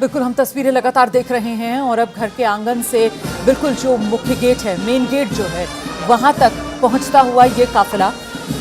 बिल्कुल हम तस्वीरें लगातार देख रहे हैं और अब घर के आंगन से बिल्कुल जो मुख्य गेट है, मेन गेट जो है, वहां तक पहुंचता हुआ ये काफिला,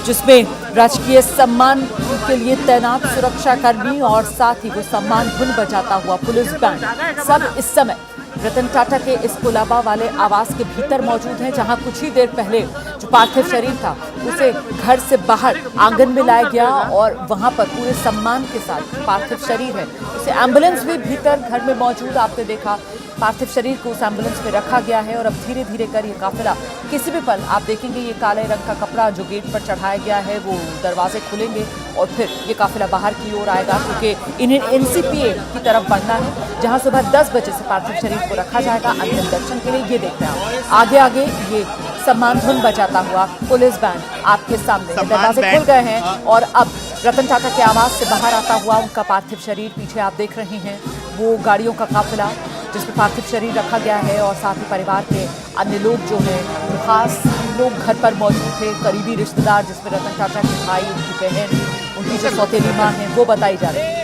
जिसमें राजकीय सम्मान के लिए तैनात सुरक्षाकर्मी और साथ ही वो सम्मान धुन बजाता हुआ पुलिस बैंड सब इस समय रतन टाटा के इस कोलाबा वाले आवास के भीतर मौजूद हैं, जहां कुछ ही देर पहले जो पार्थिव शरीर था उसे घर से बाहर आंगन में लाया गया और वहां पर पूरे सम्मान के साथ पार्थिव शरीर है उसे एम्बुलेंस भी भीतर घर में मौजूद, आपने देखा पार्थिव शरीर को उस एम्बुलेंस में रखा गया है। और अब धीरे धीरे कर ये काफिला किसी भी पल आप देखेंगे ये काले रंग का कपड़ा जो गेट पर चढ़ाया गया है वो दरवाजे खुलेंगे और फिर ये काफिला बाहर की ओर आएगा, क्योंकि इन्हें एनसीपीए की तरफ बढ़ना है, जहां सुबह 10 बजे से पार्थिव शरीर को रखा जाएगा अंतिम दर्शन के लिए। ये देख रहे हैं आगे आगे ये सम्मान धुन बजाता हुआ पुलिस बैंड आपके सामने, दरवाजे खुल गए हैं और अब रतन टाटा के आवास से बाहर आता हुआ उनका पार्थिव शरीर पीछे आप देख रहे हैं, वो गाड़ियों का काफिला जिसमें पार्थिव शरीर रखा गया है और साथ ही परिवार के अन्य लोग जो हैं, खास लोग घर पर मौजूद थे, करीबी रिश्तेदार जिसमें रतन टाटा के भाई, उनकी बहन, उनकी जो सौतेली माँ है वो बताई जा रही है।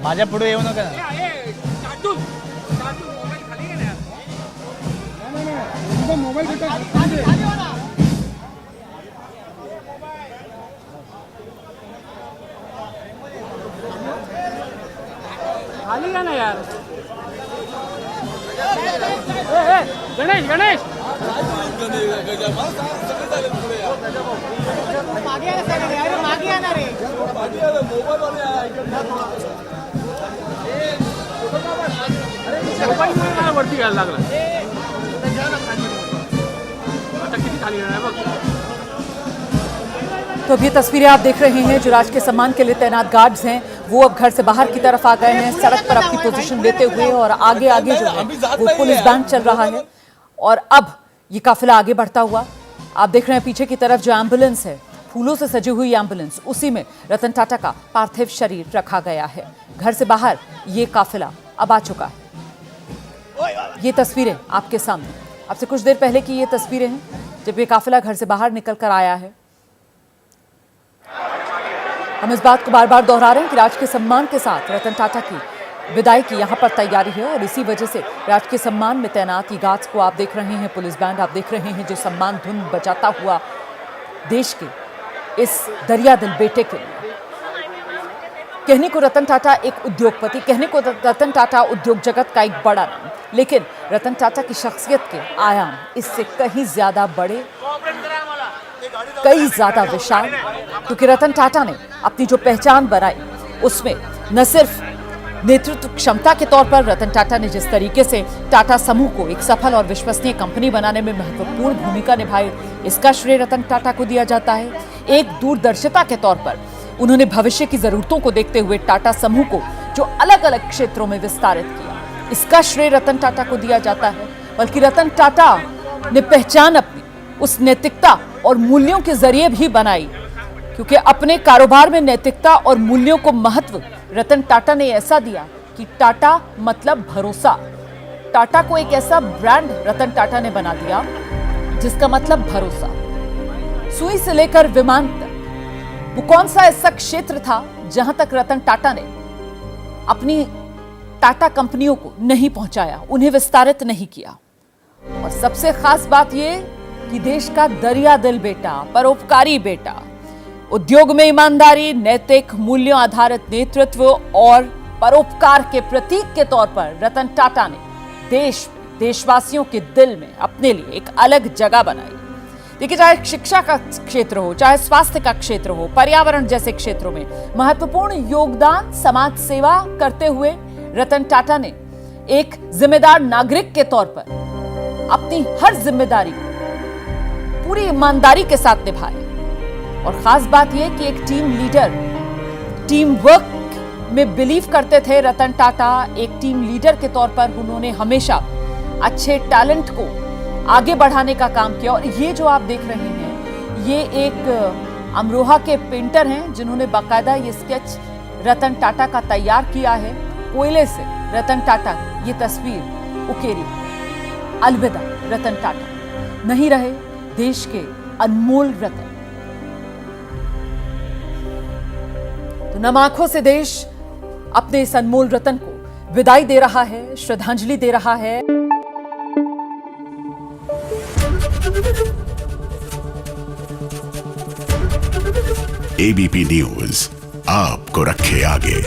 माझ्या पुढे येऊ नका मोबाईल खाली का ना यार। गणेश गणेश वरती घ्यायला लागला आता किती खाली आहे बघ। तो अब ये तस्वीरें आप देख रहे हैं जो राजकीय सम्मान के लिए तैनात गार्ड्स हैं वो अब घर से बाहर की तरफ आ गए हैं, सड़क पर अपनी पोजीशन लेते हुए, और आगे आगे जो है वो पुलिस बैंड चल रहा है और अब ये काफिला आगे बढ़ता हुआ आप देख रहे हैं पीछे की तरफ जो एम्बुलेंस है, फूलों से सजी हुई एम्बुलेंस, उसी में रतन टाटा का पार्थिव शरीर रखा गया है। घर से बाहर ये काफिला अब आ चुका है। ये तस्वीरें आपके सामने, आपसे कुछ देर पहले की ये तस्वीरें हैं जब ये काफिला घर से बाहर निकल कर आया है। हम इस बात को बार बार दोहरा रहे हैं कि राजकीय सम्मान के साथ रतन टाटा की विदाई की यहाँ पर तैयारी है और इसी वजह से राजकीय सम्मान में तैनात ये गार्ड्स को आप देख रहे हैं, पुलिस बैंड आप देख रहे हैं जो सम्मान धुन बजाता हुआ देश के इस दरिया दिल बेटे के लिए। कहने को रतन टाटा एक उद्योगपति, कहने को रतन टाटा उद्योग जगत का एक बड़ा नाम, लेकिन रतन टाटा की शख्सियत के आयाम इससे कहीं ज्यादा बड़े, कई ज्यादा विशाल, क्योंकि रतन टाटा ने अपनी जो पहचान बनाई उसमें न सिर्फ नेतृत्व क्षमता के तौर पर रतन टाटा ने जिस तरीके से टाटा समूह को एक सफल और विश्वसनीय कंपनी बनाने में महत्वपूर्ण भूमिका निभाई, इसका श्रेय रतन टाटा को दिया जाता है। एक दूरदर्शिता के तौर पर उन्होंने भविष्य की जरूरतों को देखते हुए टाटा समूह को जो अलग अलग क्षेत्रों में विस्तारित किया, इसका श्रेय रतन टाटा को दिया जाता है। बल्कि रतन टाटा ने पहचान अपनी उस नैतिकता और मूल्यों के जरिए भी बनाई, क्योंकि अपने कारोबार में नैतिकता और मूल्यों को महत्व रतन टाटा ने ऐसा दिया कि टाटा मतलब भरोसा। टाटा को एक ऐसा ब्रांड रतन टाटा ने बना दिया जिसका मतलब भरोसा। सुई से लेकर विमान तक वो कौन सा ऐसा क्षेत्र था जहां तक रतन टाटा ने अपनी टाटा कंपनियों को नहीं पहुंचाया, उन्हें विस्तारित नहीं किया। और सबसे खास बात यह कि देश का दरिया दिल बेटा, परोपकारी बेटा, उद्योग में ईमानदारी, नैतिक मूल्यों आधारित नेतृत्व और परोपकार के प्रतीक के तौर पर रतन टाटा ने देशवासियों के दिल में अपने लिए एक अलग जगह बनाई। देखिए, चाहे शिक्षा का क्षेत्र हो, चाहे स्वास्थ्य का क्षेत्र हो, पर्यावरण जैसे क्षेत्रों में महत्वपूर्ण योगदान समाज सेवा करते हुए रतन टाटा ने एक जिम्मेदार नागरिक के तौर पर अपनी हर जिम्मेदारी को पूरी ईमानदारी के साथ निभाया। और खास बात यह कि एक टीम लीडर, टीम वर्क में बिलीव करते थे रतन टाटा। एक टीम लीडर के तौर पर उन्होंने हमेशा अच्छे टैलेंट को आगे बढ़ाने का काम किया। और ये जो आप देख रहे हैं, ये एक अमरोहा के पेंटर हैं जिन्होंने बाकायदा ये स्केच रतन टाटा का तैयार किया है। कोयले से रतन टाटा ये तस्वीर उकेरी। अलविदा रतन टाटा, नहीं रहे देश के अनमोल रतन। तो नम आंखों से देश अपने इस अनमोल रतन को विदाई दे रहा है, श्रद्धांजलि दे रहा है। एबीपी न्यूज आपको रखे आगे।